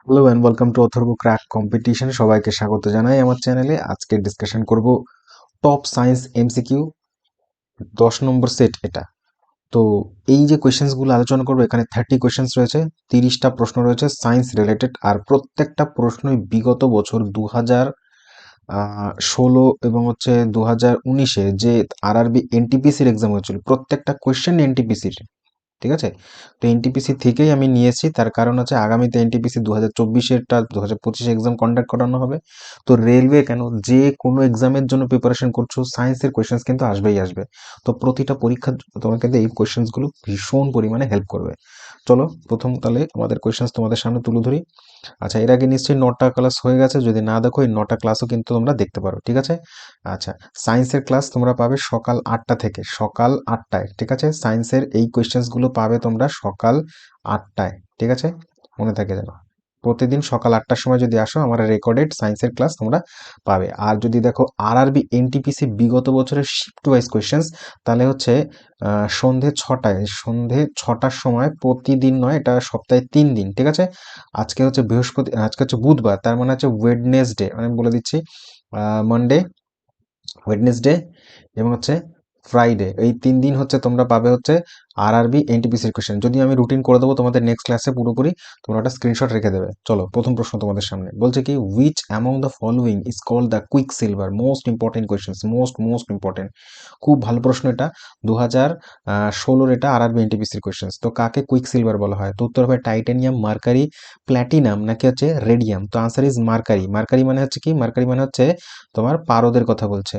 Hello and welcome to Atharva crack competition. সবাইকে স্বাগত জানাই আমার চ্যানেলে। আজকে ডিসকাশন করব টপ সায়েন্স এমসিকিউ 10 নম্বর সেট এটা। তো এই যে কোয়েশ্চেন্সগুলো আলোচনা করবো, এখানে 30 কোয়েশ্চেন্স রয়েছে, 30টা প্রশ্ন রয়েছে সায়েন্স রিলেটেড। আর প্রত্যেকটা প্রশ্নই বিগত বছর 2016 এবং 2019-এ যে আরআরবি এনটিপিসির এক্সাম হয়েছিল, প্রত্যেকটা কোয়েশ্চেন এনটিপিসির। ঠিক আছে? তো এনটিপিসি থেকেই আমি নিয়েছি, তার কারণ হচ্ছে আগামীতে এনটিপিসি 2024-এরটা 2025 এক্সাম কন্ডাক্ট করানো হবে। তো রেলওয়ে কেন, যে কোনো এক্সামের জন্য প্রিপারেশন করছো, সায়েন্সের কোয়েশ্চেন্স কিন্তু আসবেই আসবে। তো প্রতিটা পরীক্ষার তোমাকে কিন্তু এই কোয়েশ্চেন্সগুলো ভীষণ পরিমাণে হেল্প করবে। চলো প্রথম তাহলে আমাদের কোয়েশ্চেন্স তোমাদের সামনে তুলে ধরি। আচ্ছা, এর আগে নিশ্চয়ই 9টা ক্লাস হয়ে গেছে, যদি না দেখো এই 9টা ক্লাসও কিন্তু তোমরা দেখতে পারো। ঠিক আছে? আচ্ছা, সায়েন্সের ক্লাস তোমরা পাবে সকাল 8টা থেকে, সকাল 8টায়। ঠিক আছে? সায়েন্সের এই কোয়েশ্চেন্সগুলো পাবে তোমরা সকাল 8টায়। ঠিক আছে? মনে থাকে যেন প্রতিদিন সকাল 8টার সময় যদি আসো, আমার রেকর্ডেড সায়েন্সের ক্লাস তোমরা পাবে। আর যদি দেখো আরআরবি এনটিপিসি বিগত বছরের শিফট ওয়াইজ কোয়েশ্চেন্স, তাহলে হচ্ছে সন্ধে 6টার সময়, প্রতিদিন নয়, এটা সপ্তাহে 3 দিন। ঠিক আছে? আজকে হচ্ছে বৃহস্পতি, আজকে হচ্ছে বুধবার, তার মানে হচ্ছে ওয়েডনেসডে, মানে আমি বলে দিচ্ছি মানডে, ওয়েডনেসডে এবং ফ্রাইডে, এই 3 দিন হচ্ছে তোমরা পাবে আরআরবি এনটিপিসির কোয়েশ্চেন। যদি আমি রুটিন করে দেবো তোমাদের নেক্সট ক্লাসে পুরোপুরি, তোমরা একটা স্ক্রিনশট রেখে দেবে। চলো প্রথম প্রশ্ন তোমাদের সামনে বলছে কি, which among the following is called the quicksilver? Most important question, most important, খুব ভালো প্রশ্ন এটা। 2016-র এটা আরআরবি এনটিপিসির কোয়েশ্চেন। তো কাকে কুইক সিলভার বলা হয়? তো উত্তর হবে টাইটানিয়াম, মার্কারি, প্ল্যাটিনাম নাকি রেডিয়াম। তো আনসার ইজ মার্কারি। মার্কারি মানে হচ্ছে কি, মার্কারি মানে হচ্ছে তোমার পারদের কথা বলছে,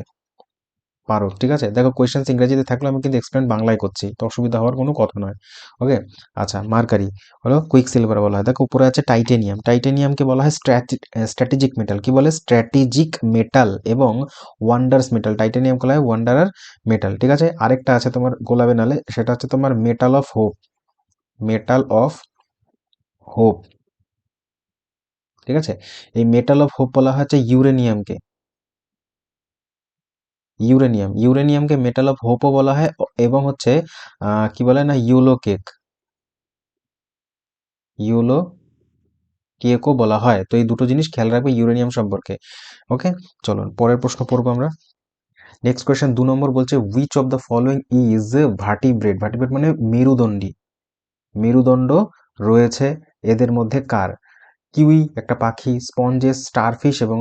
পারো। ঠিক আছে? দেখো কোয়েশ্চেন্স ইংরেজিতে থাকলে আমি কিন্তু এক্সপ্লেন বাংলায় করছি, তো অসুবিধা হওয়ার কোনো কথা নয়। ওকে। আচ্ছা, মার্কারি হলো কুইক সিলভার বলা হয়। দেখো উপরে আছে টাইটেনিয়াম, টাইটেনিয়ামকে বলা হয় স্ট্র্যাটেজিক মেটাল। কি বলে? Strategic metal. এবং ওয়ান্ডার্স মেটাল, টাইটেনিয়াম বলা হয় ওয়ান্ডারার মেটাল। ঠিক আছে? আরেকটা আছে তোমার গোলাপে নালে, সেটা হচ্ছে তোমার metal of hope, metal of hope. ঠিক আছে? এই মেটাল অফ হোপ বলা হচ্ছে ইউরেনিয়ামকে, ইউরেনিয়ামকে মেটাল অফ হোপও বলা হয়। এবং কি বলে না, ইউলো কেক, ইউলো কেকও বলা হয়। তো এই দুটো জিনিস খেয়াল রাখবে ইউরেনিয়াম সম্পর্কে। ওকে, চলো পরের প্রশ্ন পড়বো আমরা। নেক্সট কোয়েশ্চেন 2 নম্বর বলছে, which of the following is vertebrate? Vertebrate মানে মেরুদণ্ডী, মেরুদণ্ড রয়েছে এদের মধ্যে কার? কিউই একটা পাখি, স্পঞ্জেস, স্টারফিশ এবং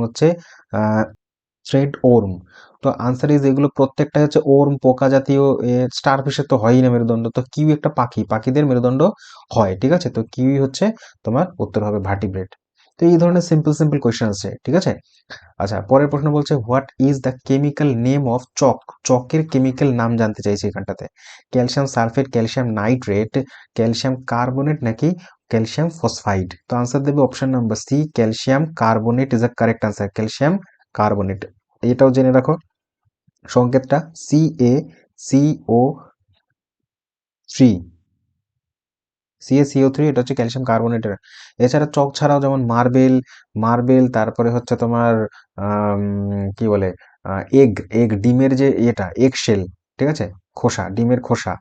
থ্রেড ওর্ম। তো আনসার ইজ এগুলো প্রত্যেকটা হচ্ছে ওর্ম, পোকা জাতীয়। স্টারফিশের তো হয়ই না মেরুদণ্ড, তো কিউই একটা পাখি, পাখিদের মেরুদণ্ড হয়। ঠিক আছে? তো কিউই হচ্ছে তোমার উত্তর হবে ভার্টিব্রেট। তো এই ধরনের সিম্পল সিম্পল কোয়েশ্চেন আছে। ঠিক আছে? আচ্ছা, পরের প্রশ্ন বলছে, what is the chemical name of chalk? চকের কেমিক্যাল নাম জানতে চাইছে এখানটাতে। Calcium sulphate, calcium nitrate, calcium carbonate নাকি ক্যালসিয়াম ফসফাইড? তো আনসার দেবে option number C, calcium carbonate is the correct answer, calcium carbonate. এটাও জেনে রাখো সংকেতটা CaCO3, CaCO3, এটা হচ্ছে ক্যালসিয়াম কার্বনেটের। এছাড়া চক ছাড়াও যেমন মার্বেল, তারপরে হচ্ছে তোমার আম, কি বলে, এগ, ডিমের যে এটা এগ শেল, ঠিক আছে, খোসা, ডিমের খোসা।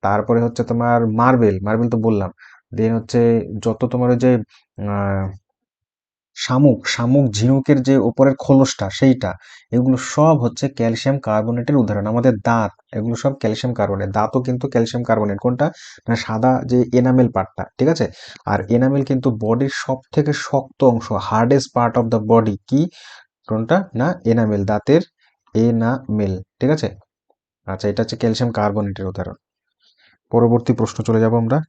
তারপরে হচ্ছে তোমার মার্বেল, তো বললাম। দেন যত তোমার ওই যে শামুক ঝিনুকের যে ওপরের খোলসটা সেইটা, এগুলো সব হচ্ছে ক্যালসিয়াম কার্বনেটের উদাহরণ। আমাদের দাঁত, এগুলো সব ক্যালসিয়াম কার্বনেট। দাঁতও কিন্তু ক্যালসিয়াম কার্বনেট। কোনটা? না, সাদা যে এনামেল পার্টটা। ঠিক আছে? আর এনামেল কিন্তু বডির সব থেকে শক্ত অংশ, hardest part of the body. কি? কোনটা? না, এনামেল, দাঁতের এনামেল। ঠিক আছে? আচ্ছা, এটা হচ্ছে ক্যালসিয়াম কার্বনেটের উদাহরণ। পরবর্তী প্রশ্ন চলে যাব আমরা।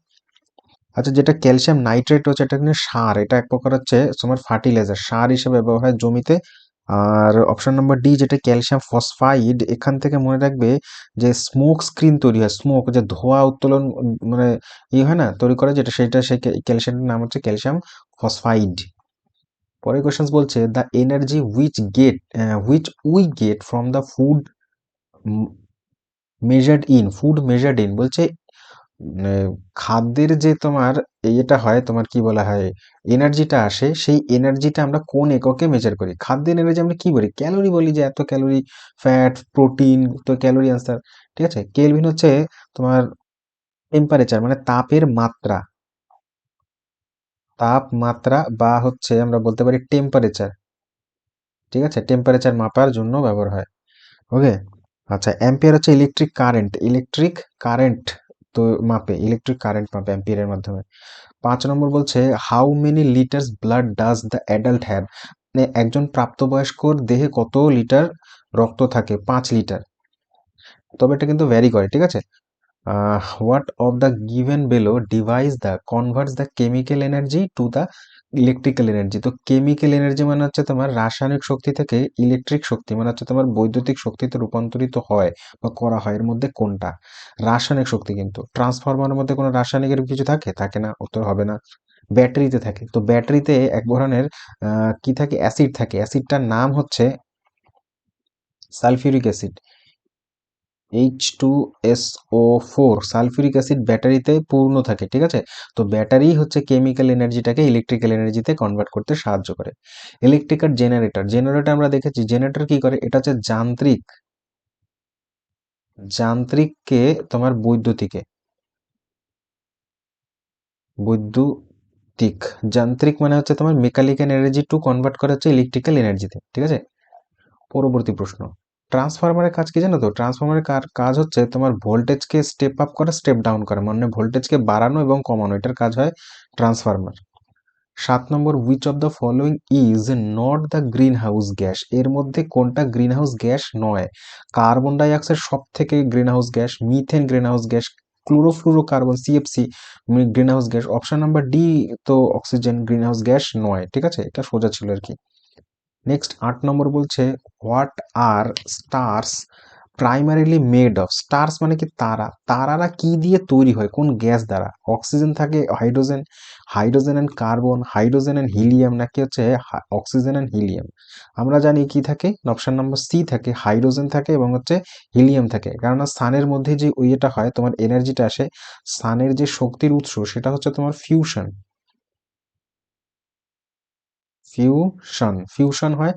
আচ্ছা, যেটা ক্যালসিয়াম নাইট্রেট হচ্ছে, এটা কিন্তু সার, এটা এক প্রকার হচ্ছে তোমার ফার্টিলাইজার, সার হিসেবে ব্যবহার হয় জমিতে। আর অপশন নাম্বার ডি, যেটা ক্যালসিয়াম ফসফাইড, এখান থেকে মনে রাখবে যে স্মোক স্ক্রিন তৈরি হয়, স্মোক যে ধোঁয়া উত্তোলন, মানে হয় না, তৈরি করে যেটা, সেটা সেই ক্যালসিয়ামের নাম হচ্ছে ক্যালসিয়াম ফসফাইড। পরের কোয়েশ্চেন বলছে, the energy which we get from the food measured in বলছে, মানে খাদ্যের যে তোমার এটা হয়, তোমার কি বলা হয়, এনার্জিটা আসে, সেই এনার্জিটা আমরা কোন এককে মেজার করি? খাদ্যের এনার্জি আমরা কি বলি? ক্যালোরি বলি, যে এত ক্যালোরি, ফ্যাট, প্রোটিন। তো ক্যালোরি আনসার। ঠিক আছে? কেলভিন হচ্ছে তোমার টেম্পারেচার, মানে তাপের মাত্রা, তাপমাত্রা বা হচ্ছে আমরা বলতে পারি টেম্পারেচার, ঠিক আছে, টেম্পারেচার মাপার জন্য ব্যবহার হয়। ওকে। আচ্ছা, অ্যাম্পিয়ার হচ্ছে ইলেকট্রিক কারেন্ট, ইলেকট্রিক কারেন্ট তো মাপে, ইলেকট্রিক কারেন্ট মাপে অ্যাম্পিয়ারের মাধ্যমে। 5 নম্বর বলছে how many litres blood does the adult have, মানে একজন প্রাপ্তবয়স্কর দেহে কত লিটার রক্ত থাকে? 5 লিটার। তবে এটা কিন্তু ভ্যারি করে, ঠিক আছে। What of the given below device the converts the chemical energy to the electrical energy. তো কেমিক্যাল এনার্জি মানে হচ্ছে তোমার রাসায়নিক শক্তি থেকে ইলেকট্রিক শক্তি মানে হচ্ছে তোমার বৈদ্যুতিক শক্তিতে রূপান্তরিত হয় বা করা হয়, এর মধ্যে কোনটা? রাসায়নিক শক্তি। কিন্তু ট্রান্সফরমারের মধ্যে কোনো রাসায়নিকের কিছু থাকে? থাকে না, উত্তর হবে না। ব্যাটারিতে থাকে। তো ব্যাটারিতে এক ধরনের কি থাকে? অ্যাসিড থাকে। অ্যাসিডটার নাম হচ্ছে sulphuric acid, H2SO4। Sulphuric acid ব্যাটারিতে পূর্ণ থাকে, ঠিক আছে। তো ব্যাটারি হচ্ছে কেমিক্যাল এনার্জিটাকে ইলেকট্রিক্যাল এনার্জিতে কনভার্ট করতে সাহায্য করে। ইলেকট্রিক আর জেনারেটর, জেনারেটর আমরা দেখেছি, জেনারেটর কি করে? এটা হচ্ছে যান্ত্রিক, যান্ত্রিককে তোমার বৈদ্যুতিকে, বৈদ্যুতিক, যান্ত্রিক মানে হচ্ছে তোমার মেকানিক্যাল এনার্জি টু কনভার্ট করা হচ্ছে ইলেকট্রিক্যাল এনার্জিতে, ঠিক আছে। পরবর্তী প্রশ্ন, ট্রান্সফরমারের কাজ কি জানো তো? ট্রান্সফরমারের কাজ হচ্ছে তোমার ভোল্টেজকে স্টেপ আপ করা, স্টেপ ডাউন করা, মানে ভোল্টেজকে বাড়ানো এবং কমানো, এটার কাজ হয় transformer. 7 number, which of the following is not the green house gas, এর মধ্যে কোনটা গ্রিন হাউস গ্যাস নয়? কার্বন ডাই অক্সাইড সব থেকে green house gas, methane green house gas, chlorofluorocarbon CFC green house gas. Option number D তো oxygen green house gas নয়, ঠিক আছে, এটা সোজা ছিল আর কি। নেক্সট 8 নম্বর বলছে what are stars primarily made of, stars মানে কি তারা, তারারা কি দিয়ে তৈরি হয়, কোন গ্যাস দ্বারা? অক্সিজেন থাকে, hydrogen, hydrogen and carbon, hydrogen and helium, নাকি হচ্ছে অক্সিজেন অ্যান্ড হিলিয়াম? আমরা জানি কি থাকে, অপশন নম্বর সি থাকে, হাইড্রোজেন থাকে এবং হচ্ছে হিলিয়াম থাকে। কেননা সানের মধ্যে যে ইয়েটা হয়, তোমার এনার্জিটা আসে, সানের যে শক্তির উৎস সেটা হচ্ছে তোমার ফিউশন, ফিউশন, ফিউশন হয়।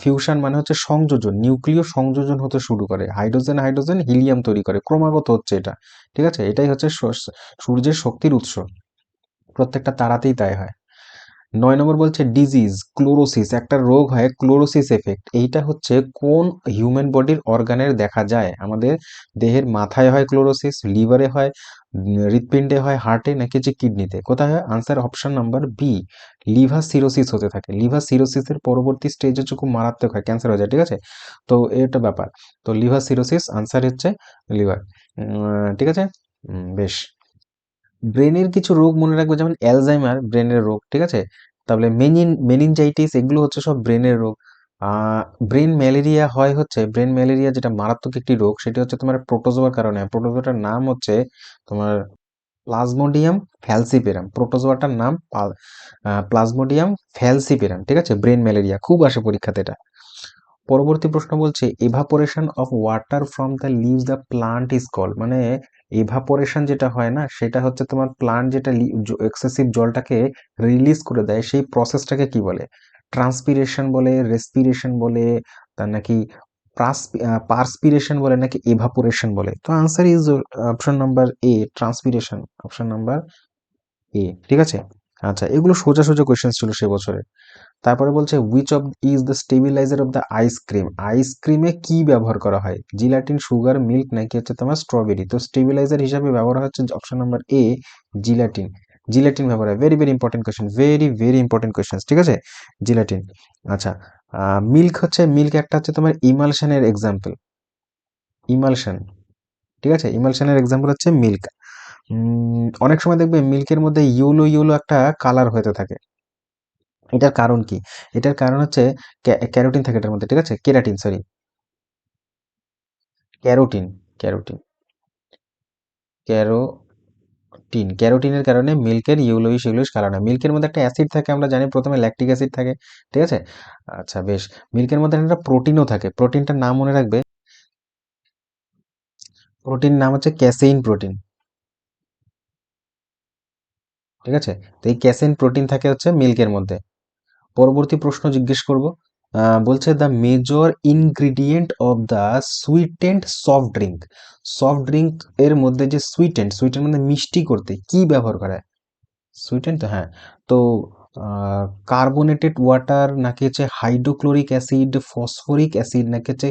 ফিউশন মানে হচ্ছে সংযোজন, নিউক্লিয় সংযোজন হতে শুরু করে, হাইড্রোজেন হাইড্রোজেন হিলিয়াম তৈরি করে, ক্রমাগত হচ্ছে এটা, ঠিক আছে। এটাই হচ্ছে সূর্যের শক্তির উৎস, প্রত্যেকটা তারাতেই তাই হয়। 9 নম্বর বলছে ডিজিজ ক্লোরোসিস, একটা রোগ হয় ক্লোরোসিস এফেক্ট, এইটা হচ্ছে কোন হিউম্যান বডির অর্গানের দেখা যায়? আমাদের দেহের মাথায় হয় ক্লোরোসিস, লিভারে হয়, হৃৎপিণ্ডে হয়, হার্টে, নাকি যে কিডনিতে? কোথায় হয়? Answer option number B, liver cirrhosis হতে থাকে। লিভার সিরোসিসের পরবর্তী স্টেজ হচ্ছে খুব মারাত্মক হয়, ক্যান্সার হয়ে যায়, ঠিক আছে। তো এটা ব্যাপার। তো লিভার সিরোসিস আনসার হচ্ছে লিভার, ঠিক আছে। বেশ। ব্রেনের কিছু রোগ মনে রাখবে, যেমন অ্যালজাইমার ব্রেনের রোগ, ঠিক আছে। তাহলে মেনিনজাইটিস, এগুলো হচ্ছে সব ব্রেনের রোগ। ব্রেন ম্যালেরিয়া হয় হচ্ছে, ব্রেন ম্যালেরিয়া যেটা মারাত্মক একটি রোগ, সেটা হচ্ছে তোমার প্রোটোজোয়ার কারণে। প্রোটোজোয়াটার নাম হচ্ছে তোমার প্লাজমোডিয়াম ফ্যালসিপেরাম, প্রোটোজোয়াটার নাম প্লাজমোডিয়াম ফ্যালসিপেরাম, ঠিক আছে। ব্রেন ম্যালেরিয়া খুব আসে পরীক্ষাতে এটা। পরবর্তী প্রশ্ন বলছে evaporation of water from the leaves the plant is called, মানে এভাপোরেশন যেটা হয় না, সেটা হচ্ছে তোমার প্লান্ট যেটা এক্সেসিভ জলটাকে রিলিজ করে দেয়, সেই প্রসেসটাকে কি বলে? ট্রান্সপিরেশন বলে, রেসপিরেশন বলে, তার নাকি পার্সপিরেশন বলে, নাকি এভাপোরেশন বলে? তো answer is option number A, transpiration, option number এ, ঠিক আছে। আচ্ছা, এগুলো সোজা সোজা কোয়েশ্চেন ছিল সে বছরে। তারপরে বলছে which of is the stabiliser of the ice cream, আইসক্রিমে কি ব্যবহার করা হয়? জিলাটিন, সুগার, মিল্ক, নাকি হচ্ছে তোমার স্ট্রবেরি? তো স্টেবিলাইজার হিসাবে ব্যবহার হচ্ছে অপশন নাম্বার এ, জিলাটিন। জিলাটিন ব্যবহার হয়, very very important question, very very important question, ঠিক আছে। জিলাটিন। আচ্ছা, মিল্ক হচ্ছে, মিল্ক একটা হচ্ছে তোমার ইমালশনের এক্সাম্পল, ইমালশন, ঠিক আছে। ইমালশনের এক্সাম্পল হচ্ছে মিল্ক। অনেক সময় দেখবে মিল্কের মধ্যে ইয়েলো ইয়েলো একটা কালার হতে থাকে, এটার কারণ কি? এটার কারণ হচ্ছে ক্যারোটিন থাকে এটার মধ্যে, ঠিক আছে, কেরাটিন, সরি, ক্যারোটিন, ক্যারোটিন, ক্যারোটিনের কারণে মিল্কের ইউলোইশ ইউলোইশ কালার হয়। মিল্কের মধ্যে একটা অ্যাসিড থাকে, আমরা জানি প্রথমে ল্যাকটিক অ্যাসিড থাকে, ঠিক আছে। আচ্ছা বেশ, মিল্কের মধ্যে একটা প্রোটিনও থাকে, প্রোটিনটার নাম মনে রাখবে, প্রোটিন নাম হচ্ছে ক্যাসেইন প্রোটিন, ঠিক আছে। তো এই ক্যাসেইন প্রোটিন থাকে হচ্ছে মিল্কের মধ্যে। পরবর্তী প্রশ্ন জিজ্ঞেস করব, বলছে the major ingredient of the sweetened soft drink, soft drink এর মধ্যে যে সুইটেন্ড, সুইটের মধ্যে মিষ্টি করতে কি ব্যবহার করা হয়? সুইটেন তো হ্যাঁ। তো কার্বোনেটেড ওয়াটার নাকি হচ্ছে হাইড্রোক্লোরিক অ্যাসিড, ফসফরিক অ্যাসিড নাকি হচ্ছে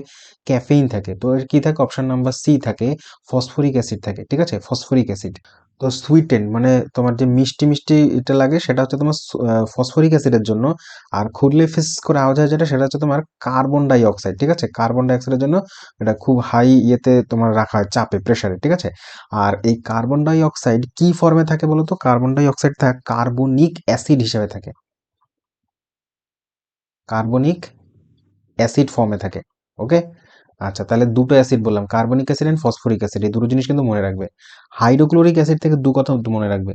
ক্যাফেইন থাকে, তো এর কি থাকে, অপশন নাম্বার সি থাকে, ফসফরিক অ্যাসিড থাকে, ঠিক আছে, ফসফরিক অ্যাসিড। তো সুইটেন মানে তোমার যে মিষ্টি মিষ্টি এটা লাগে সেটা হচ্ছে তোমার ফসফরিক অ্যাসিডের জন্য। আর খুরলে ফিস করে আওয়াজ হয় যেটা, সেটা হচ্ছে তোমার কার্বন ডাই অক্সাইড, ঠিক আছে, কার্বন ডাই অক্সাইডের জন্য এটা খুব হাই ইয়েতে তোমার রাখা হয়, চাপে, প্রেসারে, ঠিক আছে। আর এই কার্বন ডাই অক্সাইড কি ফর্মে থাকে বলো তো? কার্বন ডাই অক্সাইড থাকে কার্বনিক অ্যাসিড হিসেবে থাকে, কার্বনিক অ্যাসিড ফর্মে থাকে। ওকে, আচ্ছা তাহলে দুটো অ্যাসিড বললাম, carbonic acid and phosphoric acid, এই দুটো জিনিস কিন্তু মনে রাখবে। হাইড্রোক্লোরিক অ্যাসিড থেকে দু কথা মনে রাখবে,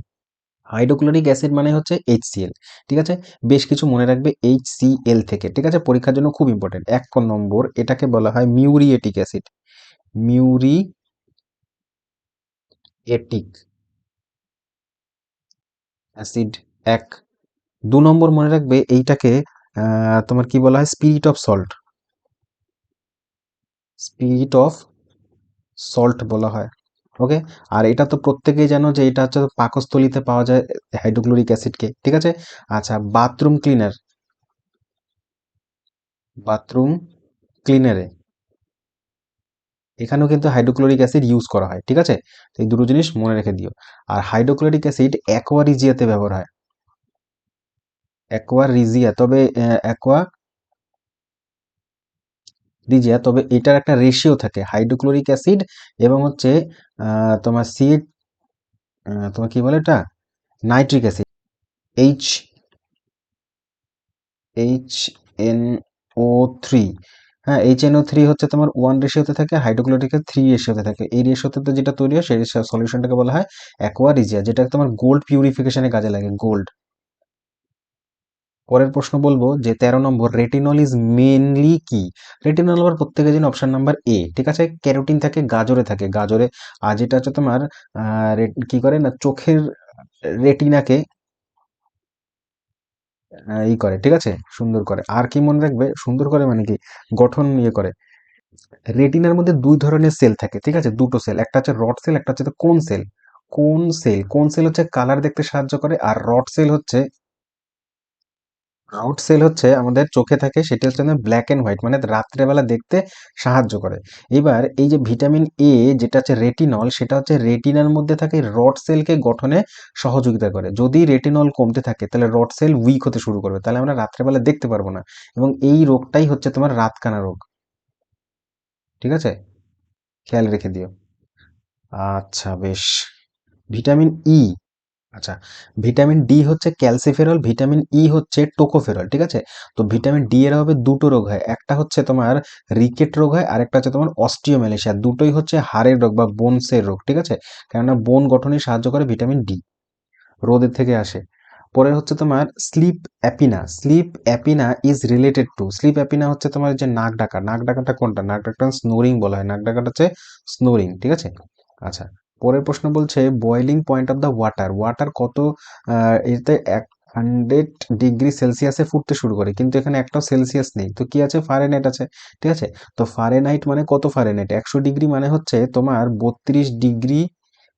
হাইড্রোক্লোরিক অ্যাসিড মানে হচ্ছে HCl, ঠিক আছে। বেশ কিছু মনে রাখবে HCl থেকে, ঠিক আছে, পরীক্ষার জন্য খুব ইম্পর্টেন্ট। 1 নম্বর, এটাকে বলা হয় মিউরিয়েটিক অ্যাসিড, মিউরিয়েটিক অ্যাসিড এক। 2 নম্বর মনে রাখবে এইটাকে তোমার কি বলা হয়, spirit of salt, spirit of salt বলা হয়। ওকে, আর এটা তো প্রত্যেকেই জানো যে এটা হচ্ছে পাকস্থলীতে পাওয়া যায় হাইড্রোক্লোরিক অ্যাসিডকে, ঠিক আছে। আচ্ছা, বাথরুম ক্লিনার, বাথরুম ক্লিনারে এখানেও কিন্তু হাইড্রোক্লোরিক অ্যাসিড ইউজ করা হয়, ঠিক আছে। তো এই দুটো জিনিস মনে রেখে দিও। আর হাইড্রোক্লোরিক অ্যাসিড অ্যাকোয়ারিজিয়াতে ব্যবহার হয়, অ্যাকোয়ারিজিয়া, তবে অ্যাকোয়ারিজিয়া, তবে এটার একটা রেশিও থাকে, হাইড্রোক্লোরিক অ্যাসিড এবং হচ্ছে তোমার তোমার কি বলে এটা, নাইট্রিক অ্যাসিড, এইচ HNO3। হ্যাঁ, HNO3 হচ্ছে তোমার 1 রেশিওতে থাকে, হাইড্রোক্লোরিকের 3 রেশিওতে থাকে। এই রেশিওতে তো যেটা তৈরি হয় সেই সলিউশনটাকে বলা হয় অ্যাকোয়ারিজিয়া, যেটা তোমার গোল্ড পিউরিফিকেশনে কাজে লাগে, গোল্ড। পরের প্রশ্ন বলবো যে 13 নম্বর, রেটিনল ইজ মেনলি কি? রেটিনল আবার প্রত্যেকে জানি অপশন নাম্বার এ, ঠিক আছে, ক্যারোটিন থাকে, গাজরে থাকে, গাজরে। আর যেটা হচ্ছে তোমার কি করে না, চোখের রেটিনাকে ই করে, ঠিক আছে, সুন্দর করে। আর কি মনে রাখবে, সুন্দর করে মানে কি, গঠন ইয়ে করে। রেটিনার মধ্যে দুই ধরনের সেল থাকে, ঠিক আছে, দুটো সেল, একটা হচ্ছে রড সেল, একটা হচ্ছে কোন সেল। কোন সেল হচ্ছে কালার দেখতে সাহায্য করে, আর রড সেল হচ্ছে, আউট সেল হচ্ছে আমাদের চোখে থাকে, সেটা হচ্ছে ব্ল্যাক এন্ড হোয়াইট, মানে রাত্রেবেলা দেখতে সাহায্য করে। এবার এই যে ভিটামিন এ, যেটা হচ্ছে রেটিনল, সেটা হচ্ছে রেটিনার মধ্যে থাকে, রড সেলকে গঠনে সহযোগিতা করে। যদি রেটিনল কমতে থাকে তাহলে রড সেল উইক হতে শুরু করবে, তাহলে আমরা রাত্রেবেলা দেখতে পারবো না, এবং এই রোগটাই হচ্ছে তোমার রাতকানা রোগ, ঠিক আছে, খেয়াল রেখে দিও। আচ্ছা বেশ। ভিটামিন ই, আচ্ছা, ভিটামিন ডি হচ্ছে ক্যালসিফেরল, ভিটামিন ই হচ্ছে টোকোফেরল, ঠিক আছে। তো ভিটামিন ডি এর অভাবে দুটো রোগ হয়, একটা হচ্ছে তোমার রিকেট রোগ হয়, আর একটা হচ্ছে তোমার অস্টিওম্যালেশিয়া, দুটোই হচ্ছে হাড়ের রোগ বা বোনসের রোগ, ঠিক আছে। কেননা বোন গঠনে সাহায্য করে ভিটামিন ডি, রোদের থেকে আসে। পরে হচ্ছে তোমার sleep apnoea, sleep apnoea is related to, sleep apnoea হচ্ছে তোমার যে নাক ডাকা, নাক ডাকাটা কোনটা, নাক ডাকাটা স্নোরিং বলা হয়, নাক ডাকাটা হচ্ছে স্নোরিং, ঠিক আছে। আচ্ছা, পরের প্রশ্ন বলছে boiling point of the water, water কত এতে 100 ডিগ্রি সেলসিয়াসে ফুটতে শুরু করে, কিন্তু এখানে একটাও সেলসিয়াস নেই, তো কি আছে, ফারেনহাইট আছে, ঠিক আছে। তো ফারেনহাইট মানে কত ফারেনহাইট, 100 ডিগ্রি মানে হচ্ছে তোমার 32 ডিগ্রি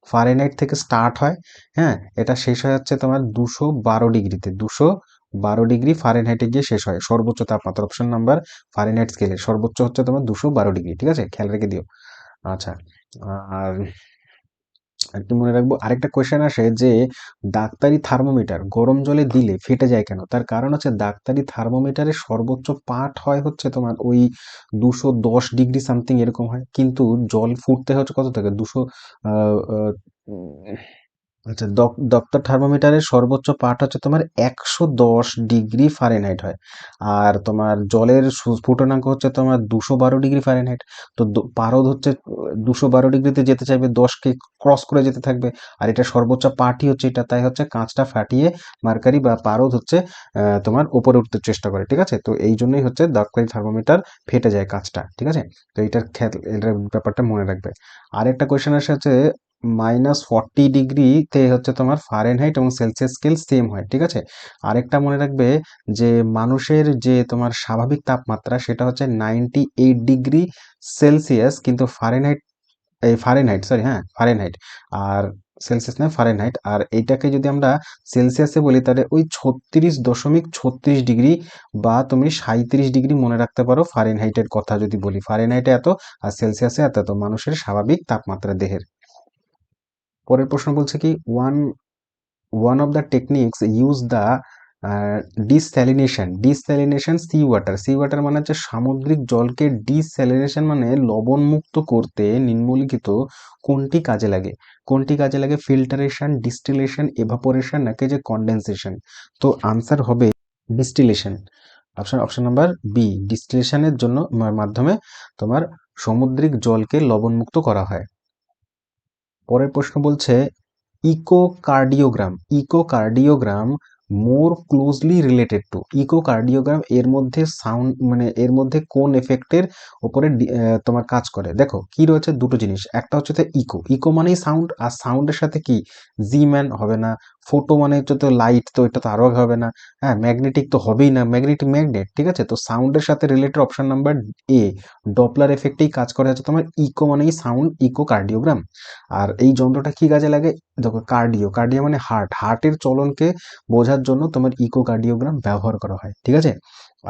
ফারেনহাইট থেকে স্টার্ট হয়। হ্যাঁ, এটা শেষ হয়ে যাচ্ছে তোমার 212 ডিগ্রিতে, 212 ডিগ্রি ফারেনহাইটে গিয়ে শেষ হয় সর্বোচ্চ তাপমাত্রা, অপশন নাম্বার ফারেনহাইট স্কেলে সর্বোচ্চ হচ্ছে তোমার 212 ডিগ্রি, ঠিক আছে, খেয়াল রেখে দিও। আচ্ছা, আর একটু মনে রাখবো, আরেকটা কোয়েশ্চেন আসে যে ডাক্তারি থার্মোমিটার গরম জলে দিলে ফেটে যায় কেন? তার কারণ হচ্ছে ডাক্তারি থার্মোমিটারের সর্বোচ্চ পাঠ হয় হচ্ছে তোমার ওই 210 ডিগ্রি সামথিং এরকম হয়, কিন্তু জল ফুটতে হচ্ছে কত থেকে 200, আচ্ছা, দপ্তর থার্মোমিটারের সর্বোচ্চ পাঠ হচ্ছে তোমার 110 ডিগ্রি ফারেনহাইট হয়। আর তোমার জলের স্ফুটনাঙ্ক হচ্ছে তোমার 212 ডিগ্রি ফারেনহাইট। তো পারদ হচ্ছে 212 ডিগ্রিতে যেতে চাইবে, 10কে ক্রস করে যেতে থাকবে। আর এটা সর্বোচ্চ পাঠই হচ্ছে এটা, তাই হচ্ছে কাঁচটা ফাটিয়ে মার্কারি বা পারদ হচ্ছে তোমার উপরে উঠতে চেষ্টা করে, ঠিক আছে। তো এই জন্যই হচ্ছে দক্তরি থার্মোমিটার ফেটে যায় কাঁচটা, ঠিক আছে। তো এটার ব্যাপারটা মনে রাখবে। আরেকটা কোয়েশ্চেন আসে হচ্ছে -40 ডিগ্রিতে হচ্ছে তোমার ফারেনহাইট এবং সেলসিয়াস স্কেল সেম হয়, ঠিক আছে। আরেকটা মনে রাখবে যে মানুষের যে তোমার স্বাভাবিক তাপমাত্রা সেটা হচ্ছে 98 ডিগ্রি সেলসিয়াস, কিন্তু ফারেনহাইট, এই ফারেনহাইট, সরি, হ্যাঁ ফারেনহাইট। আর সেলসিয়াস না ফারেনহাইট। আর এইটাকে যদি আমরা সেলসিয়াসে বলি তাহলে ওই 36.36 ডিগ্রি বা তুমি 37 ডিগ্রি মনে রাখতে পারো ফারেনহাইটের কথা যদি বলি। ফারেনহাইটে এত আর সেলসিয়াসে এত, এত মানুষের স্বাভাবিক তাপমাত্রা দেহের। পরের প্রশ্ন বলছে কি one of the techniques use the desalination sea water মানে হচ্ছে সামুদ্রিক জলকে ডিস্যালিনেশন মানে লবণমুক্ত করতে নিম্নলিখিত কোনটি কাজে লাগে ফিল্টারেশন, ডিস্টিলেশন, এভাপোরেশন নাকি যে কনডেনসেশন? তো আনসার হবে ডিস্টিলেশন। অপশন নাম্বার বি, ডিস্টিলেশনের জন্য মাধ্যমে তোমার সামুদ্রিক জলকে লবণমুক্ত করা হয়। পরের প্রশ্ন বলছে echocardiogram more closely related to. Echocardiogram এর মধ্যে সাউন্ড মানে এর মধ্যে কোন এফেক্টের উপরে তোমার কাজ করে? দেখো কি রয়েছে দুটো জিনিস, একটা হচ্ছে ইকো মানেই সাউন্ড, আর সাউন্ডের সাথে কি জি ম্যান হবে না, ফোটো মানে হচ্ছে তো লাইট, তো এটা তো আরো হবে না, হ্যাঁ ম্যাগনেটিক তো হবেই না, ম্যাগনেট, ঠিক আছে। তো সাউন্ডের সাথে related option number A, Doppler এফেক্টেই কাজ করে হচ্ছে তোমার ইকো মানেই সাউন্ড, ইকোকার্ডিওগ্রাম। আর এই যন্ত্রটা কি কাজে লাগে? দেখো কার্ডিও মানে হার্টের চলনকে বোঝার জন্য তোমার ইকোকার্ডিওগ্রাম ব্যবহার করা হয়, ঠিক আছে।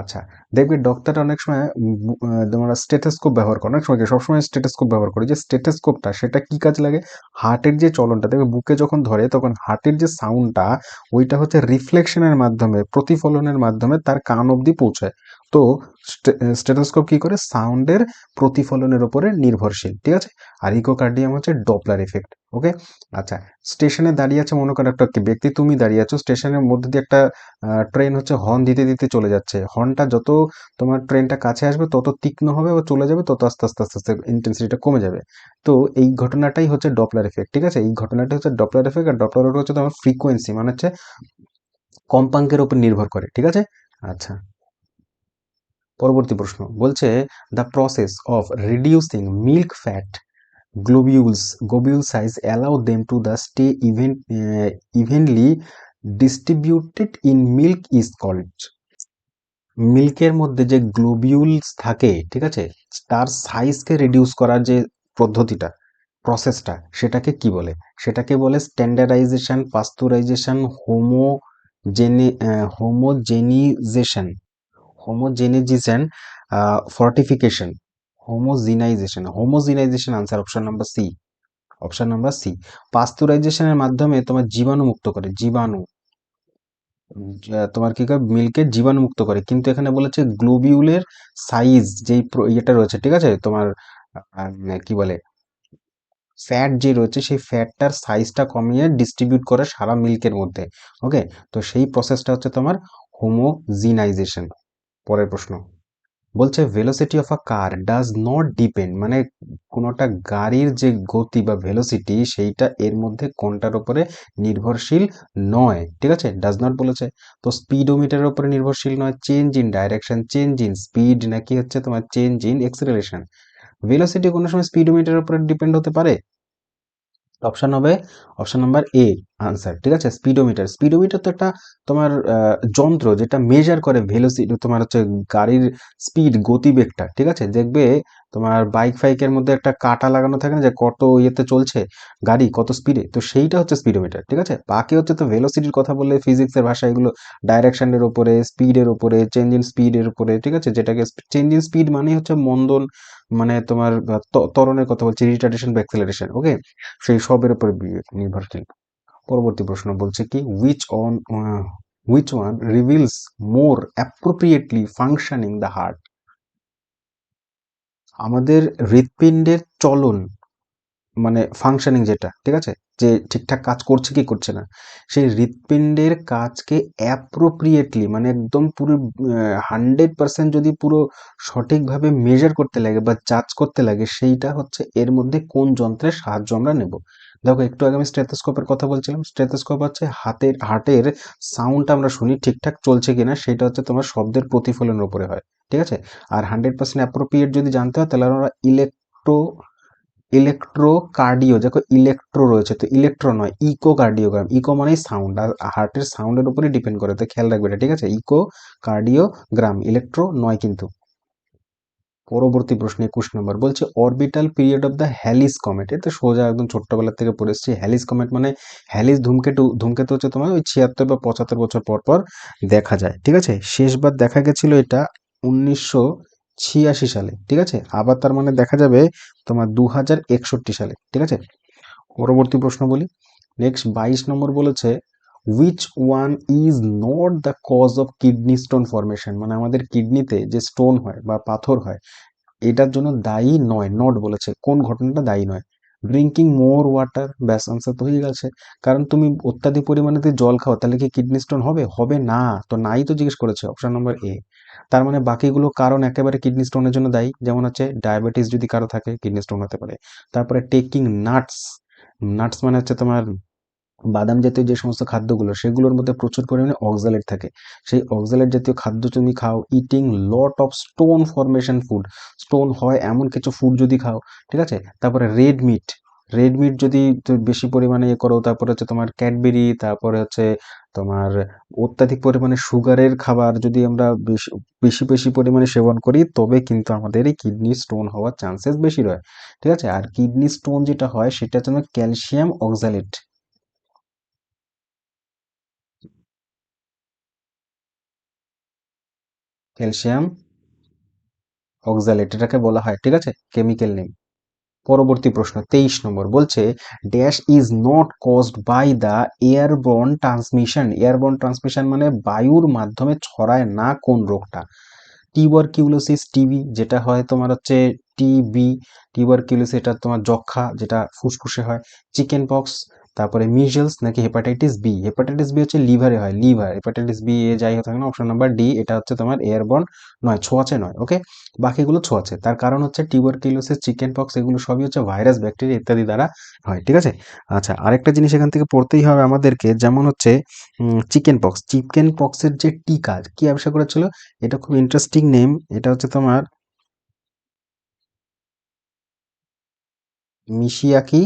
আচ্ছা, দেখবে ডক্টর অনেক সময় তোমরা স্টেথোস্কোপ ব্যবহার করে, অনেক সময় কি সবসময় স্টেথোস্কোপ ব্যবহার করে, যে স্টেথোস্কোপটা সেটা কি কাজে লাগে? হার্টের যে চলনটা দেখবে বুকে যখন ধরে তখন হার্টের যে সাউন্ডটা ওইটা হচ্ছে রিফ্লেকশনের মাধ্যমে, প্রতিফলনের মাধ্যমে তার কান অবধি পৌঁছায়। তো স্টেথোস্কোপ কি করে? সাউন্ডের প্রতিফলনের উপরে নির্ভরশীল, ঠিক আছে। আর ইকোকার্ডিয়াম হচ্ছে ডপলার এফেক্ট। ওকে। আচ্ছা, স্টেশনে দাঁড়িয়ে আছে মনে করো একটা ব্যক্তি, তুমি দাঁড়িয়ে আছো স্টেশনের মধ্যে দিয়ে একটা ট্রেন হচ্ছে হর্ন দিতে দিতে চলে যাচ্ছে, হর্নটা যত তোমার ট্রেনটা কাছে আসবে তত তীক্ষ্ণ হবে ও চলে যাবে, তত আস্তে আস্তে আস্তে আস্তে ইন্টেন্সিটিটা কমে যাবে। তো এই ঘটনাটাই হচ্ছে ডপলার এফেক্ট, ঠিক আছে। এই ঘটনাটা হচ্ছে ডপলার এফেক্ট। আর ডপলার হচ্ছে তোমার ফ্রিকোয়েন্সি মানে হচ্ছে কম্পাঙ্কের উপর নির্ভর করে, ঠিক আছে। আচ্ছা, পরবর্তী প্রশ্ন বলছে the process of reducing milk fat globule size allow them to the stay evenly distributed in milk is called। মিল্কের মধ্যে যে গ্লোবিউলস থাকে, ঠিক আছে, তার সাইজকে রিডিউস করার যে পদ্ধতিটা, প্রসেসটা, সেটাকে কি বলে? সেটাকে বলে standardisation, pasteurisation, homogenisation, homogenisation, fortification, homogenisation answer option number C. Option number C. পাস্তুরাইজেশনের মাধ্যমে তোমার জীবাণু মুক্ত করে, তোমার কি করে মিল্কে জীবাণু মুক্ত করে, কিন্তু এখানে বলেছে গ্লোবিউলের সাইজ যেই ইয়েটা রয়েছে, ঠিক আছে, তোমার কি বলে ফ্যাট যে রয়েছে সেই ফ্যাটটার সাইজটা কমিয়ে ডিস্ট্রিবিউট করে সারা মিল্কের মধ্যে। ওকে। তো সেই প্রসেসটা হচ্ছে তোমার হোমোজিনাইজেশন। পরের প্রশ্ন বলছে velocity of a car does not depend, মানে কোনো একটা গাড়ির যে গতি বা ভেলোসিটি সেইটা এর মধ্যে কোনটার উপরে নির্ভরশীল নয়, ঠিক আছে, ডাজ নট বলেছে। তো স্পিডোমিটারের উপরে নির্ভরশীল নয়, change in direction, change in speed নাকি হচ্ছে তোমার চেঞ্জ ইন এক্সেলারেশন? ভেলোসিটি কোনো সময় স্পিডোমিটারের উপরে ডিপেন্ড হতে পারে? অপশন হবে অপশন নাম্বার এ আনসার, ঠিক আছে। স্পিডোমিটার তো একটা তোমার যন্ত্র যেটা মেজার করে ভেলোসিটি, তোমার হচ্ছে গাড়ির স্পিড, গতিবেগটা, ঠিক আছে। দেখবে তোমার বাইক ফাইকের মধ্যে একটা কাঁটা লাগানো থাকে না, যে কত ইয়েতে চলছে গাড়ি, কত স্পিডে, তো সেইটা হচ্ছে স্পিডোমিটার, ঠিক আছে। বাকি হচ্ছে তো ভেলোসিটির কথা বললে ফিজিক্সের ভাষায় এগুলো ডাইরেকশনের উপরে, স্পিডের উপরে, চেঞ্জ ইন স্পিডের উপরে, ঠিক আছে। যেটাকে চেঞ্জ ইন স্পিড মানে হচ্ছে মন্দন, মানে তোমার ত্বরণের কথা বলছি, রিটার্ডেশন বা অ্যাক্সেলারেশন। ওকে। সেই সবের উপর নির্ভরশীল। পরবর্তী প্রশ্ন বলছে কি which one reveals more appropriately functioning the heart? আমাদের হৃৎপিণ্ডের চলন মানে ফাংশনিং যেটা, ঠিক আছে, যে ঠিকঠাক কাজ করছে কি করছে না, সেই হৃৎপিণ্ডের কাজকে অ্যাপ্রোপ্রিয়েটলি মানে একদম পুরো 100% যদি পুরো সঠিকভাবে মেজার করতে লাগে বা জাজ করতে লাগে, সেইটা হচ্ছে এর মধ্যে কোন যন্ত্রের সাহায্য আমরা নেব। দেখো একটু আগে আমি স্টেথোস্কোপের কথা বলছিলাম, স্টেথোস্কোপ হচ্ছে হার্টের সাউন্ডটা আমরা শুনি ঠিকঠাক চলছে কিনা, সেটা হচ্ছে তোমার শব্দের প্রতিফলনের উপরে হয়, ঠিক আছে। আর 100% অ্যাপ্রোপ্রিয়েট যদি জানতে হয় তাহলে আমরা ইলেকট্রোকার্ডিও, দেখো ইলেকট্রো রয়েছে তো ইলেকট্রো নয়, ইকোকার্ডিওগ্রাম, ইকো মানেই সাউন্ড, আর হার্টের সাউন্ডের উপরে ডিপেন্ড করে, তো খেয়াল রাখবে এটা, ঠিক আছে। ইকোকার্ডিওগ্রাম, ইলেকট্রো নয় কিন্তু। পরবর্তী প্রশ্ন 21 নম্বর বলছে orbital period of the Halley's comet. এটা সোজা একদম ছোট্টবেলা থেকে পড়ে এসেছি। হ্যালিস কমেট মানে হ্যালিস ধূমকেতু। ধূমকেতু হচ্ছে তোমার ওই 76 বা 75 বছর পর পর দেখা যায়, ঠিক আছে। শেষবার দেখা গেছিল এটা 1986 সালে, ঠিক আছে। আবার তার মানে দেখা যাবে তোমার 2061 সালে, ঠিক আছে। পরবর্তী প্রশ্ন বলি। নেক্সট 22 নম্বর বলেছে which one is not the cause of kidney stone formation, মানে আমাদের কিডনিতে যে স্টোন হয় বা পাথর হয় এটার জন্য দায়ী নয়, নট বলেছে কোন ঘটনাটা দায়ী নয়। ড্রিঙ্কিং মোর ওয়াটার, ব্যাস আনসার তো হয়ে গেছে। কারণ তুমি অত্যাধিক পরিমাণে যদি জল খাও তাহলে কি কিডনি স্টোন হবে? হবে না, তো নাই তো জিজ্ঞেস করেছে অপশন নম্বর এ। তার মানে বাকিগুলো কারণ একেবারে কিডনি স্টোনের জন্য দায়ী, যেমন হচ্ছে ডায়াবেটিস যদি কারো থাকে কিডনি স্টোন হতে পারে। তারপরে টেকিং নাটস, নাটস মানে হচ্ছে তোমার বাদাম জাতীয় যে সমস্ত খাদ্যগুলো সেগুলোর মধ্যে প্রচুর পরিমাণে অক্সালেট থাকে। সেই অক্সালেট জাতীয় খাদ্য তুমি খাও, eating lot of stone formation food, stone হয় এমন কিছু ফুড যদি খাও, ঠিক আছে। তারপরে রেড মিট, রেড মিট যদি বেশি পরিমাণে ইয়ে করো, তারপরে হচ্ছে তোমার ক্যাডবেরি, তারপরে হচ্ছে তোমার অত্যাধিক পরিমাণে সুগারের খাবার যদি আমরা বেশি বেশি বেশি পরিমাণে সেবন করি তবে কিন্তু আমাদের এই কিডনি স্টোন হওয়ার চান্সেস বেশি রয়, ঠিক আছে। আর কিডনি স্টোন যেটা হয় সেটা হচ্ছে ক্যালসিয়াম অক্সালেট, ক্যালসিয়াম অক্সালেট এটাকে বলা হয়, ঠিক আছে, কেমিক্যাল নেম। পরবর্তী প্রশ্ন 23 নম্বর বলছে dash is not caused by the airborne transmission. Airborne transmission মানে বায়ুর মাধ্যমে ছড়ায় না কোন রোগটা? টিউবারকিউলোসিস, টিবি যেটা হয় তোমার হচ্ছে টিবি, টিউবারকিউলোসিস এটা তোমার যক্ষা যেটা ফুসফুসে হয়। চিকেন পক্স, তারপরে মিজলস নাকি হেপাটাইটিস বি? হেপাটাইটিস বি হচ্ছে লিভারে হয়, লিভার। হেপাটাইটিস বি এ যাই হোক না কেন অপশন নাম্বার ডি এটা হচ্ছে তোমার এয়ারবর্ন নয়, ছোঁয়াচে নয়, ওকে। বাকিগুলো ছোঁয়াচে, তার কারণ হচ্ছে টিউবারকিউলোসিস, চিকেন পক্স এগুলো সবই হচ্ছে ভাইরাস ব্যাকটেরিয়া ইত্যাদি দ্বারা হয়, ঠিক আছে। আচ্ছা, আরেকটা জিনিস এখান থেকে পড়তেই হবে আমাদেরকে, যেমন হচ্ছে চিকেন পক্স। চিকেন পক্সের যে টিকা কি আবিষ্কার করেছিল? এটা খুব ইন্টারেস্টিং নেম, এটা হচ্ছে তোমার মিশিয়াকি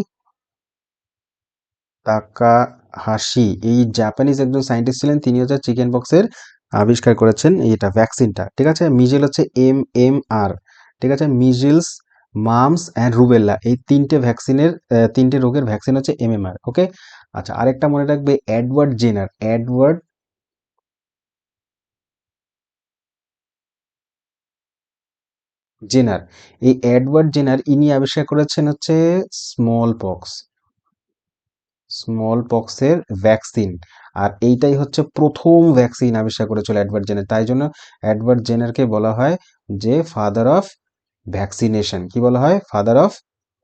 তাকাহাশি। এই জাপানিজ একজন সায়েন্টিস্ট ছিলেন, তিনি হচ্ছে চিকেন পক্সের আবিষ্কার করেছেন এইটা ভ্যাকসিনটা, ঠিক আছে। মিজেল হচ্ছে MMR, ঠিক আছে। মিজেলস, মামস অ্যান্ড রুবেলা এই তিনটে ভ্যাকসিনের তিনটে রোগের ভ্যাকসিন হচ্ছে MMR, ওকে। আচ্ছা, আরেকটা মনে রাখবে এডওয়ার্ড জেনার, এডওয়ার্ড জেনার। এই এডওয়ার্ড জেনার ইনি আবিষ্কার করেছেন হচ্ছে স্মল পক্স, স্মল পক্সের ভ্যাকসিন। আর এইটাই হচ্ছে প্রথম ভ্যাকসিন আবিষ্কার করেছিল এডওয়ার্ড জেনার, তাই জন্য এডওয়ার্ড জেনারকে বলা হয় যে ফাদার অফ ভ্যাকসিনেশন। কি বলা হয়? ফাদার অফ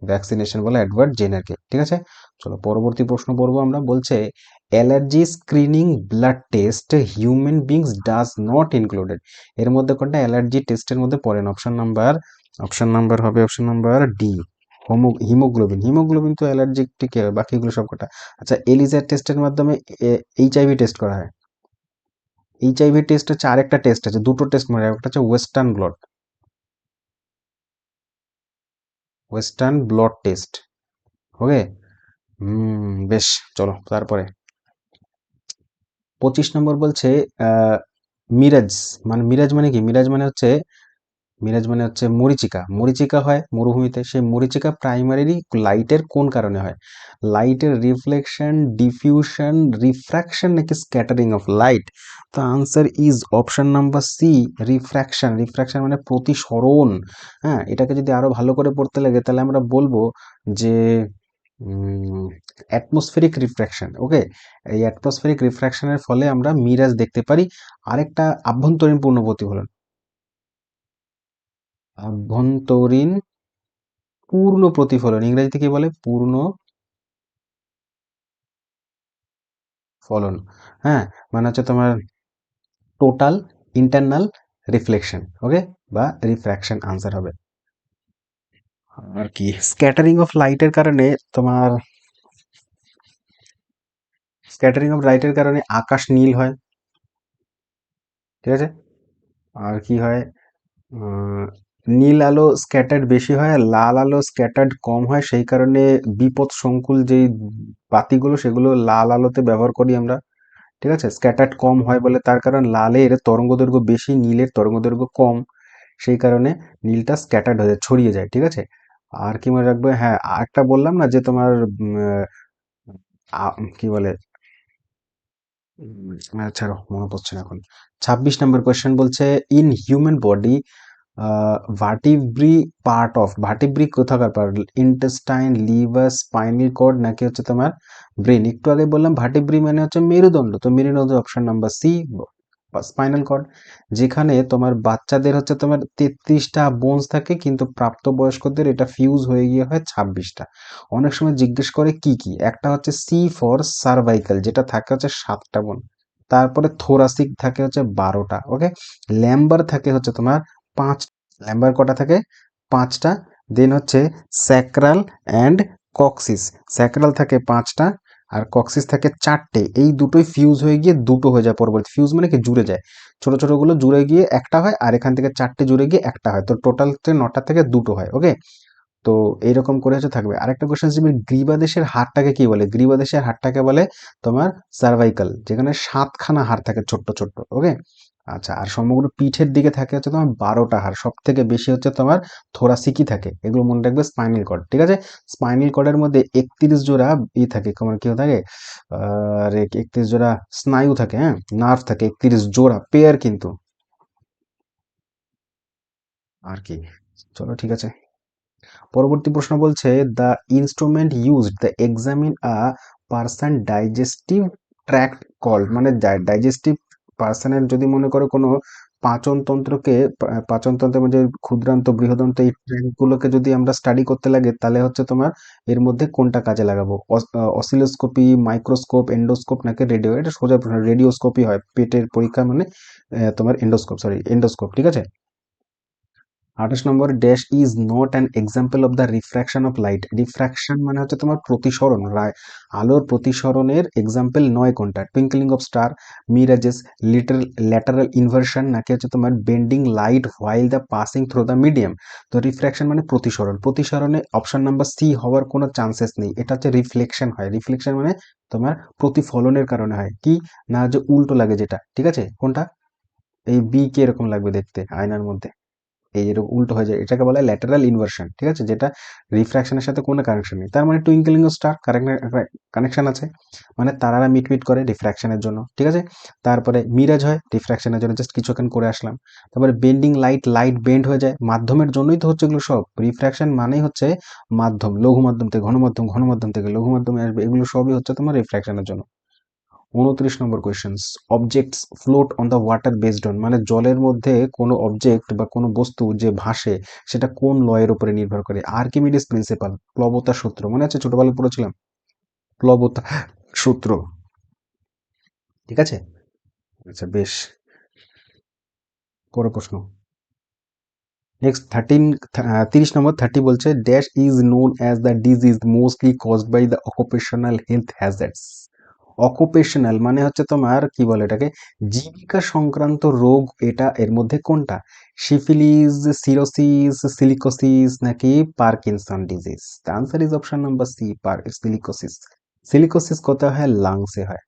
ভ্যাকসিনেশন বলে এডওয়ার্ড জেনারকে, ঠিক আছে। চলো পরবর্তী প্রশ্ন পড়বো আমরা। বলছে allergy screening blood test human beings does not included. এর মধ্যে কোনটা অ্যালার্জি টেস্টের মধ্যে পড়ে না? অপশন নাম্বার হবে option number D, haemoglobin. Haemoglobin তো অ্যালার্জিক, ঠিক বাকিগুলো সব কটা। আচ্ছা, এলিজা টেস্টের মাধ্যমে এইচআইভি টেস্ট করা হয়। এইচআইভি টেস্ট হচ্ছে আরেকটা টেস্ট আছে, দুটো টেস্ট মনে হয়, একটা হচ্ছে ওয়েস্টার্ন ব্লড টেস্ট, ওকে। বেশ, চলো তারপরে 25 নম্বর বলছে আহ মিরাজ, মানে মিরাজ মানে কি? মিরাজ মানে হচ্ছে মরীচিকা। মরীচিকা হয় মরুভূমিতে, সেই মরীচিকা প্রাইমারি লাইটের কোন কারণে হয়? লাইটের রিফ্লেকশন, ডিফিউশন, রিফ্র্যাকশন নাকি স্ক্যাটারিং অফ লাইট? তো answer is option number C, refraction. Refraction মানে প্রতিসরণ। হ্যাঁ, এটাকে যদি আরো ভালো করে পড়তে লাগে তাহলে আমরা বলবো যে অ্যাটমসফেরিক রিফ্র্যাকশন, ওকে। এই অ্যাটমসফেরিক রিফ্র্যাকশনের ফলে আমরা মিরাজ দেখতে পারি। আরেকটা আভ্যন্তরীণ পূর্ণ প্রতিফলন, আভ্যন্তরীণ পূর্ণ প্রতিফলন ইংরেজিতে কি বলে? পূর্ণ ফলন। হ্যাঁ, মানে হচ্ছে তোমার টোটাল ইন্টারনাল রিফ্লেকশন, ওকে, বা রিফ্র্যাকশন আনসার হবে। আর কি স্ক্যাটারিং অফ লাইটের কারণে তোমার, স্ক্যাটারিং অফ লাইটের কারণে আকাশ নীল হয়, ঠিক আছে। আর কি হয়? উম, নীল আলো স্ক্যাটার্ড বেশি হয় আর লাল আলো স্ক্যাটার্ড কম হয়, সেই কারণে বিপদ সংকুল যেই বাতিগুলো সেগুলো লাল আলোতে ব্যবহার করি আমরা, ঠিক আছে। স্ক্যাটার্ড কম হয় বলে তার কারণ লালের তরঙ্গদৈর্ঘ্য বেশি, নীলের তরঙ্গদৈর্ঘ্য কম, সেই কারণে নীলটা স্ক্যাটার্ড হয়ে যায়, ছড়িয়ে যায়, ঠিক আছে। আর কি মনে রাখবে, হ্যাঁ আরেকটা বললাম না যে তোমার কি বলে, ছাড়ো মনে পড়ছে না এখন। 26 নম্বর কোয়েশ্চেন বলছে, in human body vertebrae part of, vertebrae কোথাকার part, intestine, liver, spinal cord নাকি হচ্ছে তোমার ব্রেন। একটু আগে বললাম ভার্টিব্রি মানে হচ্ছে মেরুদণ্ড, তো মেরুদণ্ড option number C, spinal cord. যেখানে তোমার বাচ্চাদের হচ্ছে তোমার 33টা বোনস থাকে, কিন্তু প্রাপ্তবয়স্কদের এটা ফিউজ হয়ে গিয়ে হয় 26টা। অনেক সময় জিজ্ঞেস করে কি কি, একটা হচ্ছে সি ফর সার্ভাইকাল, যেটা থাকে হচ্ছে 7টা বোন। তারপরে থোরাসিক থাকে হচ্ছে 12টা, ওকে। ল্যাম্বার থাকে হচ্ছে তোমার 5, ল্যাম্বার কটা থাকে, 5টা। দেন হচ্ছে স্যাক্রাল অ্যান্ড কক্সিস, স্যাক্রাল থাকে 5টা আর কক্সিস থাকে 4টে। এই দুটোই ফিউজ হয়ে গিয়ে দুটো হয়ে যায় পরবর্তী, ফিউজ মানে কি জুড়ে যায়, ছোট ছোটগুলো জুড়ে গিয়ে একটা হয়, আর এখান থেকে 4টে জুড়ে গিয়ে একটা হয়, তো টোটাল 9টা থেকে দুটো হয়, ওকে। তো এইরকম করে হচ্ছে থাকবে। আরেকটা কোশ্চেন হচ্ছে গ্রীবাদেশের হাড়টাকে কি বলে, গ্রীবাদেশের হাড়টাকে বলে তোমার সার্ভাইকাল, যেখানে 7খানা হাড় থাকে ছোট্ট ছোট্ট, ওকে। আচ্ছা, আর সমগ্র পিঠের দিকে থাকে হচ্ছে তোমার 12টা হাড়, সব থেকে বেশি হচ্ছে তোমার থোরাসিকই থাকে, এগুলো মনে রাখবে স্পাইনাল কর্ড, ঠিক আছে। স্পাইনাল কর্ডের মধ্যে 31 জোড়া থাকে, তোমার কি থাকে, আর 31 জোড়া স্নায়ু থাকে, হ্যাঁ নার্ভ থাকে 31 জোড়া পেয়ার কিন্তু, আর কি। চলো ঠিক আছে। পরবর্তী প্রশ্ন বলছে, the instrument used the examine a person digestive tract called, মানে ডাইজেস্টিভ পার্সনের যদি মনে করো কোনো পাচনতন্ত্রকে, পাচনতন্ত্রের মধ্যে ক্ষুদ্রান্ত বৃহদান্ত এই ট্র্যাক্টগুলোকে যদি আমরা স্টাডি করতে লাগে, তাহলে হচ্ছে তোমার এর মধ্যে কোনটা কাজে লাগাবো, অসিলোস্কোপি, মাইক্রোস্কোপ, এন্ডোস্কোপ নাকি রেডিও। এটা সোজা প্রশ্ন, রেডিওস্কোপি হয় পেটের পরীক্ষা মানে তোমার এন্ডোস্কোপ, সরি এন্ডোস্কোপ, ঠিক আছে। 28 নম্বর, dash is not an example of the refraction of light. Refraction মানে হচ্ছে তোমার প্রতিসরণ, আলোর প্রতিসরণের এক্সাম্পল নয় কোনটা, twinkling of star, mirages, little lateral inversion নাকি হচ্ছে তোমার bending light while the passing through the medium. তো রিফ্র্যাকশন মানে প্রতিসরণ, প্রতিসরণে অপশন নাম্বার সি হওয়ার কোনো চান্সেস নেই, এটা হচ্ছে রিফ্লেকশন হয়। রিফ্লেকশন মানে তোমার প্রতিফলনের কারণে হয়, কি না যে উল্টো লাগে যেটা, ঠিক আছে। কোনটা, এই বি কে এরকম লাগবে দেখতে আয়নার মধ্যে, এই এরকম উল্টো হয়ে যায়, এটাকে বলা হয় ল্যাটারাল ইনভার্সন, ঠিক আছে, যেটা রিফ্র্যাকশনের সাথে কোনো কানেকশন নেই। তার মানে টুইঙ্কলিং স্টার কানেকশন আছে, মানে তারারা মিটমিট করে রিফ্র্যাকশনের জন্য, ঠিক আছে। তারপরে মিরাজ হয় রিফ্র্যাকশনের জন্য, জাস্ট কিছুক্ষণ করে আসলাম। তারপরে বেন্ডিং লাইট, লাইট বেন্ড হয়ে যায় মাধ্যমের জন্যই, তো হচ্ছে এগুলো সব রিফ্র্যাকশন মানেই হচ্ছে মাধ্যম, লঘু মাধ্যম থেকে ঘন মাধ্যম, ঘন মাধ্যম থেকে লঘু মাধ্যমে আসবে, এগুলো সবই হচ্ছে তোমার রিফ্র্যাকশনের জন্য। 29 নম্বর question, objects float on the water based on, মানে জলের মধ্যে কোনো অবজেক্ট বা কোনো বস্তু যে ভাসে সেটা কোন লয়ের উপরে নির্ভর করে, আর্কিমিডিস প্রিন্সিপাল, প্লবতা সূত্র, মনে আছে ছোটবেলায় পড়েছিলাম, প্লবতা সূত্র, ঠিক আছে। আচ্ছা বেশ, পরের প্রশ্ন। নেক্সট 30 নম্বর 30 বলছে, dash is known as the disease mostly caused by the occupational health hazards. Occupational মানে হচ্ছে তোমার কি বলে এটাকে, জীবিকা সংক্রান্ত রোগ, এটা এর মধ্যে কোনটা, সিফিলিস, সিরোসিস, সিলিকোসিস নাকি Parkinson disease. The answer is option number C, silicosis. Silicosis কোথায় হয়, লাংসে হয়,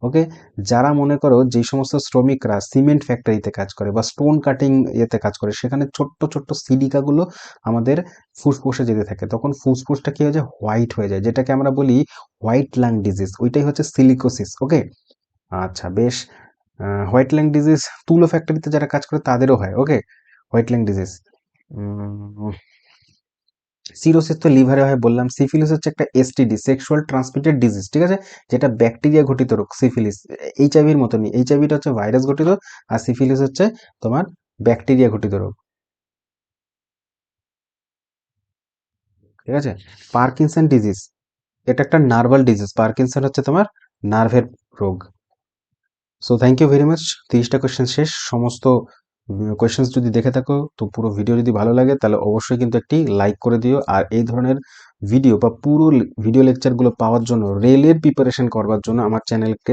ওকে। যারা মনে করো যে সমস্ত শ্রমিকরা সিমেন্ট ফ্যাক্টরিতে কাজ করে বা স্টোন কাটিং ইয়েতে কাজ করে, সেখানে ছোট্ট ছোট্ট সিলিকাগুলো আমাদের ফুসফুসে যেতে থাকে, তখন ফুসফুসটা কি হয়ে যায়, হোয়াইট হয়ে যায়, যেটাকে আমরা বলি হোয়াইট লাং ডিজিজ, ওইটাই হচ্ছে সিলিকোসিস, ওকে। আচ্ছা বেশ, হোয়াইট লাং ডিজিজ তুলো ফ্যাক্টরিতে যারা কাজ করে তাদেরও হয়, ওকে, হোয়াইট লাং ডিজিজ। সিরোসিস তো লিভারে হয় বললাম। সিফিলিস হচ্ছে একটা এসটিডি, সেক্সুয়াল ট্রান্সমিটেড ডিজিজ, ঠিক আছে, যেটা ব্যাকটেরিয়া ঘটিত রোগ। সিফিলিস এইচআইভির মতনই, এইচআইভিটা হচ্ছে ভাইরাস ঘটিত, আর সিফিলিস হচ্ছে তোমার ব্যাকটেরিয়া ঘটিত রোগ, ঠিক আছে। পার্কিনসন ডিজিজ, এটা একটা নার্ভাল ডিজিজ, পার্কিনসন হচ্ছে তোমার নার্ভের রোগ। So thank you very much, 30টা কোয়েশ্চেন শেষ। সমস্ত কোয়েশ্চেন্স যদি দেখে থাকো, তো পুরো ভিডিও যদি ভালো লাগে তাহলে অবশ্যই কিন্তু একটি লাইক করে দিও। আর এই ধরনের ভিডিও বা পুরো ভিডিও লেকচারগুলো পাওয়ার জন্য, রেলের প্রিপারেশন করবার জন্য আমার চ্যানেলকে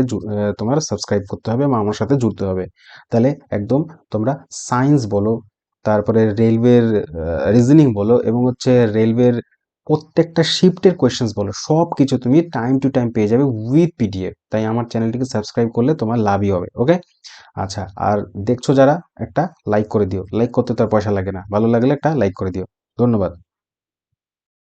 তোমার সাবস্ক্রাইব করতে হবে বা আমার সাথে জুড়তে হবে। তাহলে একদম তোমরা সায়েন্স বলো, তারপরে রেলওয়ের রিজনিং বলো, এবং হচ্ছে রেলওয়ের প্রত্যেকটা শিফটের কোয়েশ্চেন্স বলো, সব কিছু তুমি টাইম টু টাইম পেয়ে যাবে উইথ পিডিএফ। তাই আমার চ্যানেলটিকে সাবস্ক্রাইব করলে তোমার লাভই হবে। ওকে, আচ্ছা, আর দেখছো যারা, একটা লাইক করে দিও। লাইক করতে তো আর পয়সা লাগে না, ভালো লাগলে একটা লাইক করে দিও। ধন্যবাদ।